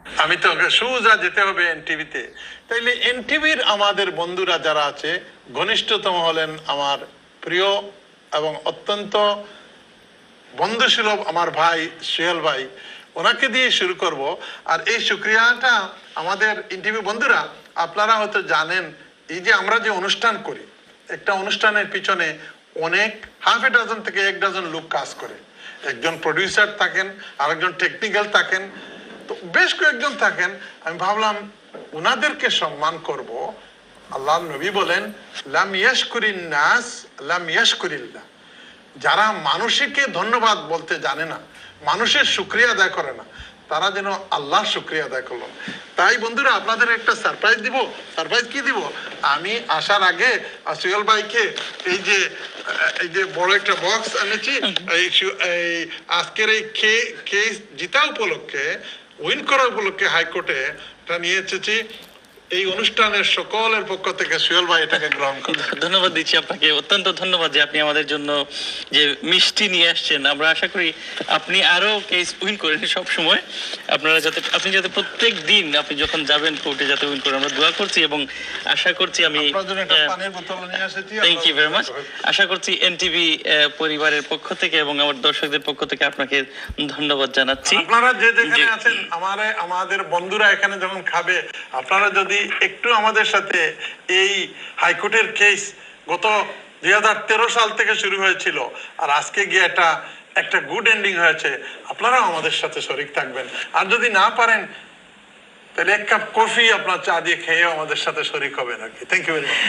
আমি তো সোজা যেতে হবে এনটিভিতে। তাইলে এনটিভির আমাদের বন্ধুরা যারা আছে, ঘনিষ্ঠতম হলেন আমার প্রিয় এবং অত্যন্ত বন্ধুসুলভ আমার ভাই সোহেল ভাই, ওনাকে দিয়ে শুরু করব। আর এই শুক্রিয়াটা আমাদের এনটিভি বন্ধুরা, আপনারা হয়তো জানেন, এই যে আমরা যে অনুষ্ঠান করি, একটা অনুষ্ঠানের পিছনে অনেক হাফ এ ডজন থেকে 1 ডজন লোক কাজ করে। একজন প্রডিউসার থাকেন, আরেকজন টেকনিক্যাল থাকেন, তো বেশ কয়েকজন থাকেন। আমি ভাবলাম ওনাদেরকে সম্মান করব। আল্লাহর নবী বলেন, লাম ইয়াশকুরিন নাস লাম ইয়াশকুরিল্লাহ। যারা মানুষকে ধন্যবাদ বলতে জানে না, মানুষের শুকরিয়া আদায় করে না, তারা যেন আল্লাহর শুকরিয়া আদায় করলো। তাই বন্ধুরা, আপনাদের একটা সারপ্রাইজ দিব। সারপ্রাইজ কি দিব? আমি আসার আগে সোহেল ভাইকে এই যে বড় একটা বক্স এনেছি, এই আজকের এই কেস জিতা উপলক্ষে, উইন করা উপলক্ষে হাইকোর্টে এটা নিয়ে এসেছি। এই অনুষ্ঠানের সকলের পক্ষ থেকে সোহেল ভাই এটাকে গ্রহণ করুন। ধন্যবাদ দিচ্ছি আপনাকে, অত্যন্ত ধন্যবাদ যে আপনি আমাদের জন্য যে মিষ্টি নিয়ে আসছেন। আমরা আশা করি আপনি আরো কেস উইন করেন সব সময়। আপনি যাতে প্রত্যেক দিন আপনি যখন যাবেন কোর্টে যাতে উইন করেন, আমরা দোয়া করছি এবং আশা করছি থ্যাংক ইউ ভেরি মাচ। আশা করছি এনটিভি পরিবারের পক্ষ থেকে এবং আমার দর্শকদের পক্ষ থেকে আপনাকে ধন্যবাদ জানাচ্ছি। আপনারা যে যেখানে আছেন, আমাদের বন্ধুরা এখানে যখন খাবে, আপনারা যদি একটু আমাদের সাথে, এই হাইকোর্টের কেস গত 2013 সাল থেকে শুরু হয়েছিল, আর আজকে গিয়ে একটা গুড এন্ডিং হয়েছে, আপনারাও আমাদের সাথে শরিক থাকবেন। আর যদি না পারেন, তাহলে 1 কাপ কফি আপনার চা দিয়ে খেয়ে আমাদের সাথে শরিক হবেন আর কি। Thank you very much.